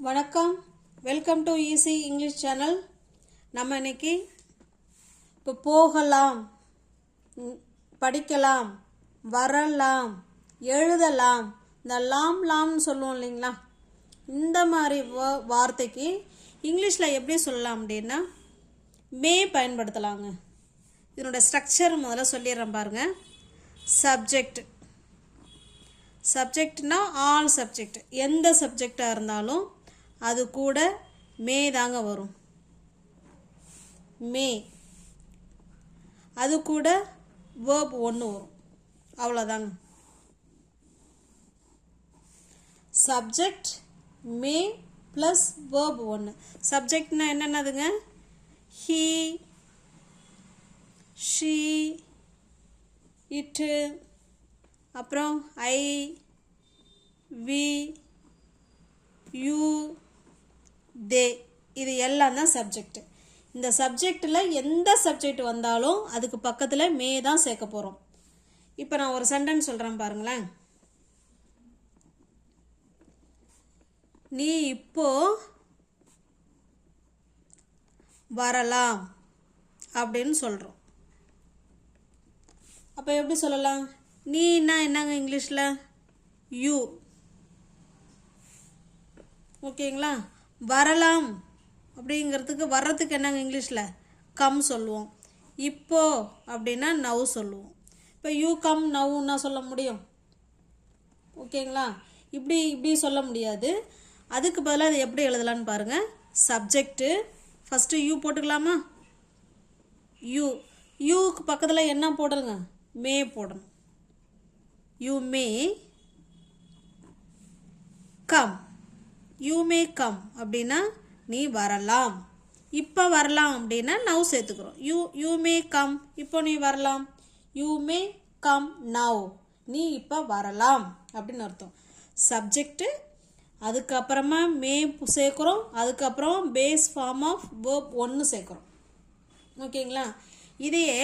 வணக்கம், welcome to easy English channel. நம்ம இன்னைக்கு இப்போ போகலாம், படிக்கலாம், வரலாம், எழுதலாம், இந்த லாம்னு சொல்லுவோம் இல்லைங்களா, இந்த மாதிரி வார்த்தைக்கு இங்கிலீஷில் எப்படி சொல்லலாம் அப்படின்னா மே பயன்படுத்தலாங்க. இதனோட ஸ்ட்ரக்சர் முதல்ல சொல்லிடுறேன் பாருங்க. சப்ஜெக்ட்னா ஆல் சப்ஜெக்ட், எந்த சப்ஜெக்டாக இருந்தாலும் அது கூட மே தாங்க வரும். மே, அது கூட வேர்ப் ஒன்று வரும், அவ்வளோதாங்க. சப்ஜெக்ட் மே ப்ளஸ் வேர்ப் ஒன்று. சப்ஜெக்ட்னா என்னென்னதுங்க? ஹீ, ஷீ, இட்டு, அப்புறம் ஐ, வி, யூ, தே, இது எல்லாம் தான் சப்ஜெக்ட். இந்த சப்ஜெக்டில் எந்த சப்ஜெக்ட் வந்தாலும் அதுக்கு பக்கத்தில் மே தான் சேர்க்க போகிறோம். இப்போ நான் ஒரு சென்டென்ஸ் சொல்கிறேன் பாருங்களேன். நீ இப்போ வரலாம் அப்படின்னு சொல்கிறோம். அப்போ எப்படி சொல்லலாம்? நீன்னா என்னங்க இங்கிலீஷில்? யூ. ஓகேங்களா? வரலாம் அப்படிங்கிறதுக்கு வர்றதுக்கு என்னங்க இங்கிலீஷில்? கம் சொல்லுவோம். இப்போ அப்படின்னா நவ் சொல்லுவோம். இப்போ யூ கம் நவ்னா சொல்ல முடியும்? ஓகேங்களா? இப்படி சொல்ல முடியாது. அதுக்கு பதிலாக அது எப்படி எழுதலான்னு பாருங்கள். சப்ஜெக்ட்டு ஃபஸ்ட்டு யூ போட்டுக்கலாமா? யூக்கு பக்கத்தில் என்ன போடுங்க? மே போடணும். You may come. You may come அப்படின்னா நீ வரலாம். இப்போ வரலாம் அப்படின்னா நவ் சேர்த்துக்கிறோம். யூ மே கம், இப்போ நீ வரலாம். யூ மே கம் நவ், நீ இப்போ வரலாம் அப்படின்னு அர்த்தம். சப்ஜெக்டு, அதுக்கப்புறமா மே சேர்க்குறோம், அதுக்கப்புறம் பேஸ் ஃபார்ம் ஆஃப் வேர்ப் ஒன்று சேர்க்குறோம். ஓகேங்களா? இதையே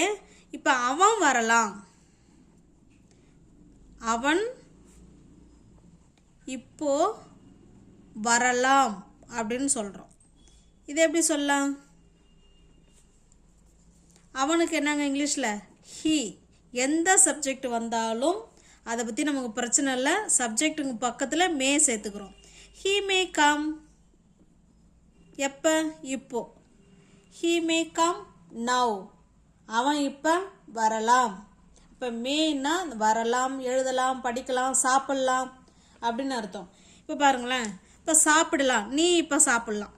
இப்போ அவன் வரலாம், அவன் இப்போ வரலாம் அப்படின்னு சொல்கிறோம். இது எப்படி சொல்லலாம்? அவனுக்கு என்னங்க இங்கிலீஷில்? ஹீ. எந்த சப்ஜெக்ட் வந்தாலும் அதை பற்றி நமக்கு பிரச்சனை இல்லை. சப்ஜெக்ட்டுக்கு பக்கத்தில் மே சேர்த்துக்கிறோம். ஹீ மே கம், எப்போ? இப்போ. ஹீ மே கம் நவ், அவன் இப்போ வரலாம். இப்போ மேன்னா வரலாம், எழுதலாம், படிக்கலாம், சாப்பிட்லாம் அப்படின்னு அர்த்தம். இப்போ பாருங்களேன், இப்போ சாப்பிடலாம், நீ இப்போ சாப்பிட்லாம்.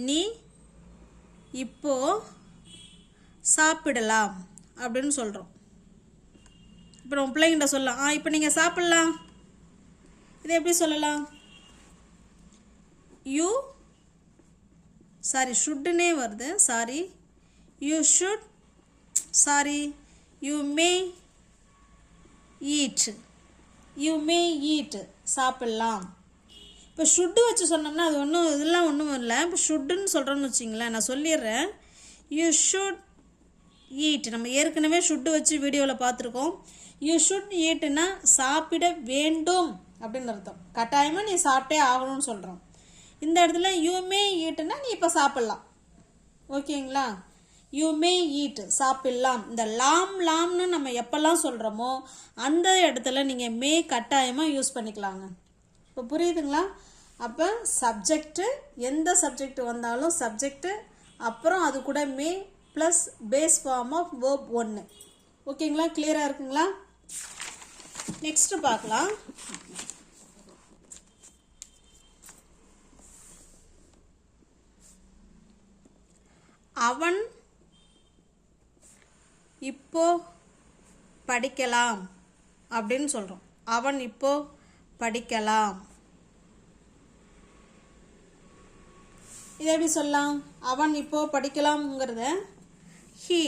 நீ இப்போ சாப்பிடலாம் அப்படின்னு சொல்கிறோம். இப்போ நம்ம பிள்ளைங்கிட்ட சொல்லலாம், இப்போ நீங்கள் சாப்பிட்லாம். இதை எப்படி சொல்லலாம்? ஷுட்டுனே வருது, sorry. You should, sorry. You may eat, you may eat, சாப்பிட்லாம். இப்போ ஷுட்டு வச்சு சொன்னோம்னா அது இதெல்லாம் ஒன்றும் இல்லை. இப்போ ஷுட்டுன்னு சொல்கிறோன்னு வச்சிங்களேன், நான் சொல்லிடுறேன். யூ ஷுட் ஈட், நம்ம ஏற்கனவே ஷுட்டு வச்சு வீடியோவில் பார்த்துருக்கோம். யூ ஷுட் ஈட்டுன்னா சாப்பிட வேண்டும் அப்படின்னு அர்த்தம். கட்டாயமாக நீ சாப்பிட்டே ஆகணும்னு சொல்கிறோம். இந்த இடத்துல யூ மே ஈட்டுன்னா நீ இப்போ சாப்பிட்லாம். ஓகேங்களா? யூ மே ஈட், சாப்பிட்லாம். இந்த லாம்னு நம்ம எப்போல்லாம் சொல்கிறோமோ அந்த இடத்துல நீங்கள் மே கட்டாயமாக யூஸ் பண்ணிக்கலாங்க. இப்போ புரியுதுங்களா? அப்போ சப்ஜெக்டு, எந்த சப்ஜெக்ட் வந்தாலும் சப்ஜெக்டு, அப்புறம் அது கூட may plus base form of verb ஒன்று. ஓகேங்களா? கிளியராக இருக்குங்களா? நெக்ஸ்ட் பார்க்கலாம். அவன் இப்போ படிக்கலாம் அப்படின்னு சொல்கிறோம். அவன் இப்போ படிக்கலாம். இதை எப்படி சொல்லலாம்? அவன் இப்போ படிக்கலாம்ங்கிறத ஹீ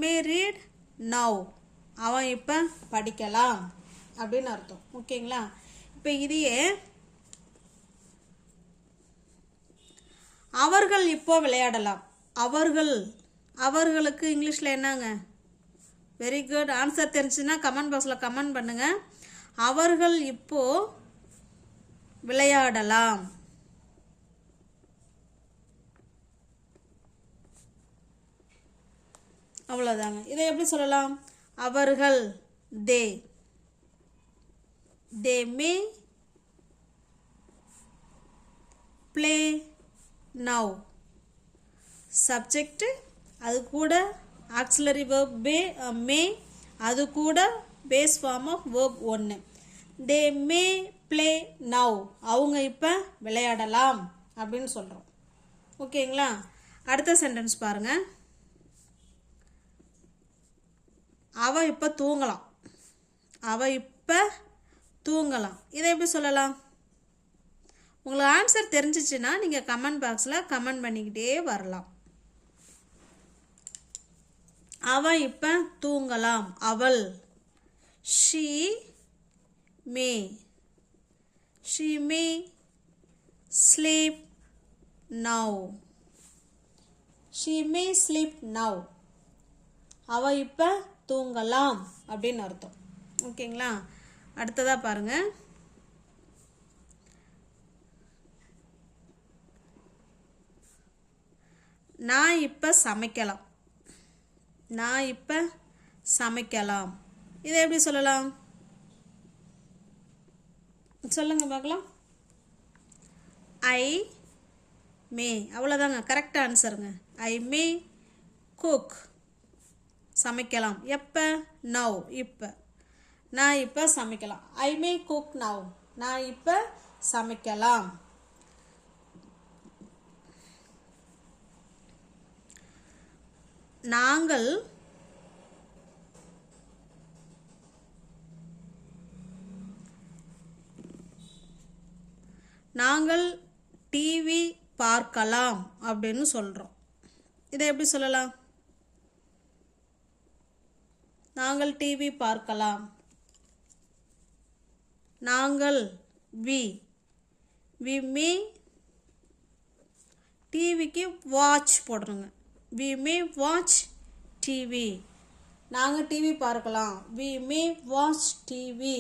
மே ரீட் நவ், அவன் இப்போ படிக்கலாம் அப்படின்னு அர்த்தம். ஓகேங்களா? இப்போ இதையே அவர்கள் இப்போ விளையாடலாம். அவர்களுக்கு இங்கிலீஷில் என்னங்க? Very good. ஆன்சர் தெரிஞ்சுன்னா கமெண்ட் பாக்ஸில் கமெண்ட் பண்ணுங்கள். அவர்கள் இப்போ விளையாடலாம். அவ்வளோதாங்க. இதை எப்படி சொல்லலாம்? அவர்கள் they may play now. Subject, அது கூட ஆக்சிலரி வேர்ப் மே, அது கூட base form of verb 1. They may play now. அவங்க இப்போ விளையாடலாம் அப்படின்னு சொல்கிறோம். ஓகேங்களா? அடுத்த சென்டென்ஸ் பாருங்கள். அவ இப்போ தூங்கலாம். அவ இப்போ தூங்கலாம். இதை எப்படி சொல்லலாம்? உங்களுக்கு ஆன்சர் தெரிஞ்சிச்சுன்னா நீங்கள் கமெண்ட் பாக்ஸில் கமெண்ட் பண்ணிக்கிட்டே வரலாம். அவ இப்போ தூங்கலாம். அவள் she May sleep now. She May sleep now. அவ இப்போ தூங்கலாம் அப்படின்னு அர்த்தம். ஓகேங்களா? அடுத்ததாக பாருங்கள். நான் இப்போ சமைக்கலாம். நான் இப்போ சமைக்கலாம். இதை எப்படி சொல்லலாம்? சொல்லுங்க பார்க்கலாம். ஐ மே. அவ்வளோதாங்க, கரெக்ட் ஆன்சருங்க. ஐ மே குக். சமைக்கலாம். எப்போ? நவ், இப்போ. நான் இப்போ சமைக்கலாம். ஐ மே குக் நவ். நான் இப்போ சமைக்கலாம். நாங்கள் டிவி பார்க்கலாம் அப்படின்னு சொல்கிறோம். இதை எப்படி சொல்லலாம்? நாங்கள் டிவி பார்க்கலாம். நாங்கள் வி மே டிவிக்கு வாட்ச் போடுறோங்க. We may watch TV. நாங்கள் டிவி பார்க்கலாம். We may watch TV.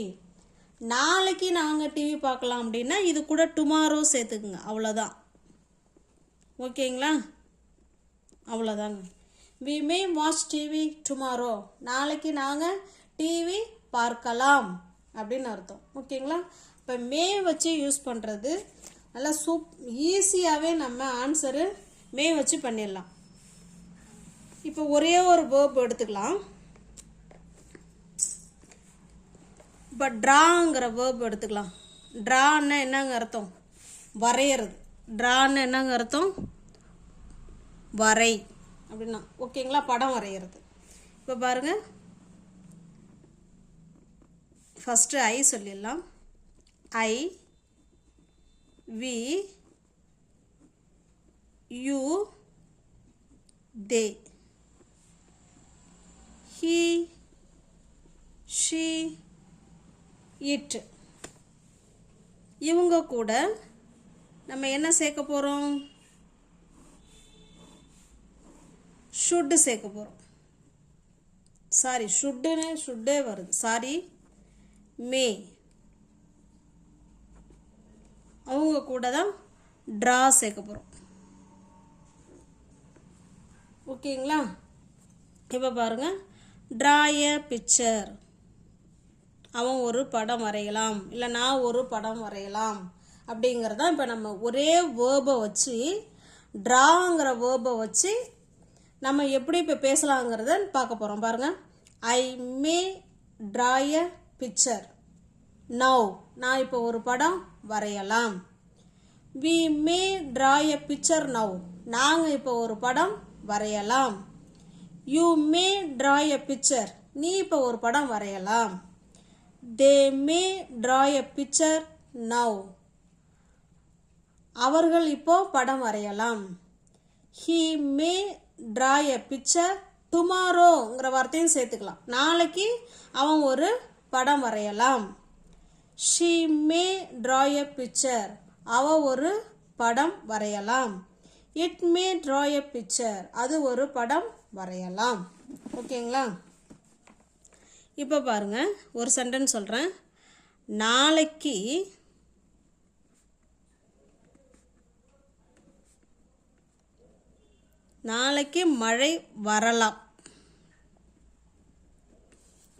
நாளைக்கு நாங்கள் டிவி பார்க்கலாம் அப்படின்னா இது கூட டுமாரோ சேர்த்துக்குங்க. அவ்வளோதான். ஓகேங்களா? அவ்வளோதாங்க. We may watch TV tomorrow. நாளைக்கு நாங்கள் டிவி பார்க்கலாம் அப்படின்னு அர்த்தம். ஓகேங்களா? இப்போ மே வச்சு யூஸ் பண்ணுறது நல்லா ஈஸியாகவே நம்ம ஆன்சரு மே வச்சு பண்ணிடலாம். இப்போ ஒரே ஒரு வேர்ப் எடுத்துக்கலாம். இப்போ ட்ராங்கிற வேர்ப் எடுத்துக்கலாம். ட்ரான்னா என்னங்க அர்த்தம்? வரைகிறது. ட்ரான்னு என்னங்க அர்த்தம்? வரை அப்படின்னா. ஓகேங்களா? படம் வரைகிறது. இப்போ பாருங்கள், ஃபஸ்ட்டு ஐ சொல்லிடலாம். I we you they he she it. இவங்க கூட நம்ம என்ன சேர்க்க போகிறோம்? ஷுட்டு சேர்க்க போகிறோம். சாரி, ஷுட்டே வருது. சாரி, மே. அவங்க கூட தான் ட்ரா சேர்க்க போகிறோம். ஓகேங்களா? இப்போ பாருங்கள், ட்ரா எ பிக்சர். அவன் ஒரு படம் வரையலாம், இல்லை நான் ஒரு படம் வரையலாம் அப்படிங்கிறதான். இப்போ நம்ம ஒரே வேர்பை வச்சு, ட்ராங்கிற வேர்பை வச்சு நம்ம எப்படி இப்போ பேசலாங்கிறத பார்க்க போகிறோம். பாருங்கள், I may draw a picture now. நான் இப்போ ஒரு படம் வரையலாம். We may draw a picture now. நாங்கள் இப்போ ஒரு படம் வரையலாம். You may draw a picture. நீ இப்போ ஒரு படம் வரையலாம். They may draw a picture now. அவர்கள் இப்போ படம் வரையலாம். He may draw a picture டுமாரோங்கிற வார்த்தையும் சேர்த்துக்கலாம். நாளைக்கு அவன் ஒரு படம் வரையலாம். She may draw a picture. அவ ஒரு படம் வரையலாம். It May draw a picture. அது ஒரு படம் வரையலாம். ஓகேங்களா? இப்போ பாருங்கள், ஒரு சென்டென்ஸ் சொல்கிறேன். நாளைக்கு மழை வரலாம்.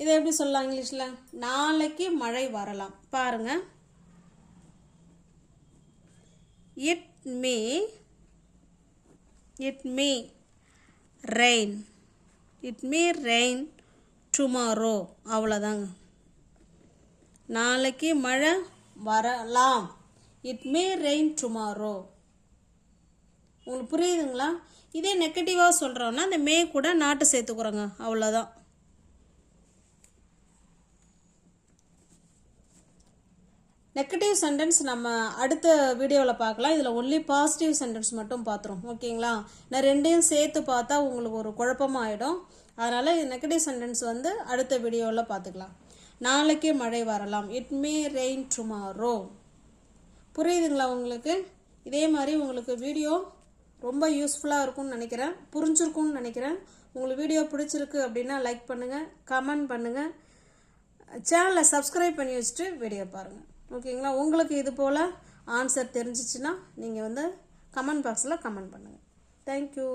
இதை எப்படி சொல்லலாம் இங்கிலீஷில்? நாளைக்கு மழை வரலாம். பாருங்கள், it may rain. It may rain tomorrow. அவ்வளோதாங்க. நாளைக்கு மழை வரலாம். It may rain tomorrow. உங்களுக்கு புரியுதுங்களா? இதே நெகட்டிவாக சொல்கிறோன்னா அந்த மே கூட நாட்டு சேர்த்துக்கிறோங்க. அவ்வளோதான். நெகட்டிவ் சென்டென்ஸ் நம்ம அடுத்த வீடியோவில் பார்க்கலாம். இதில் ஒன்லி பாசிட்டிவ் சென்டென்ஸ் மட்டும் பார்த்துரும். ஓகேங்களா? நான் ரெண்டையும் சேர்த்து பார்த்தா உங்களுக்கு ஒரு குழப்பமாயிடும். அதனால் நெகட்டிவ் சென்டென்ஸ் வந்து அடுத்த வீடியோவில் பார்த்துக்கலாம். நாளைக்கு மழை வரலாம். It may rain tomorrow. புரியுதுங்களா உங்களுக்கு? இதே மாதிரி உங்களுக்கு வீடியோ ரொம்ப யூஸ்ஃபுல்லாக இருக்கும்னு நினைக்கிறேன், புரிஞ்சிருக்கும்னு நினைக்கிறேன். உங்களுக்கு வீடியோ பிடிச்சிருக்கு அப்படின்னா லைக் பண்ணுங்கள், கமெண்ட் பண்ணுங்கள், சேனலை சப்ஸ்கிரைப் பண்ணி வச்சுட்டு வீடியோ பாருங்கள். ஓகேங்களா? உங்களுக்கு இது போல் ஆன்சர் தெரிஞ்சிச்சுன்னா நீங்கள் வந்து கமெண்ட் பாக்ஸில் கமெண்ட் பண்ணுங்கள். தேங்க்யூ.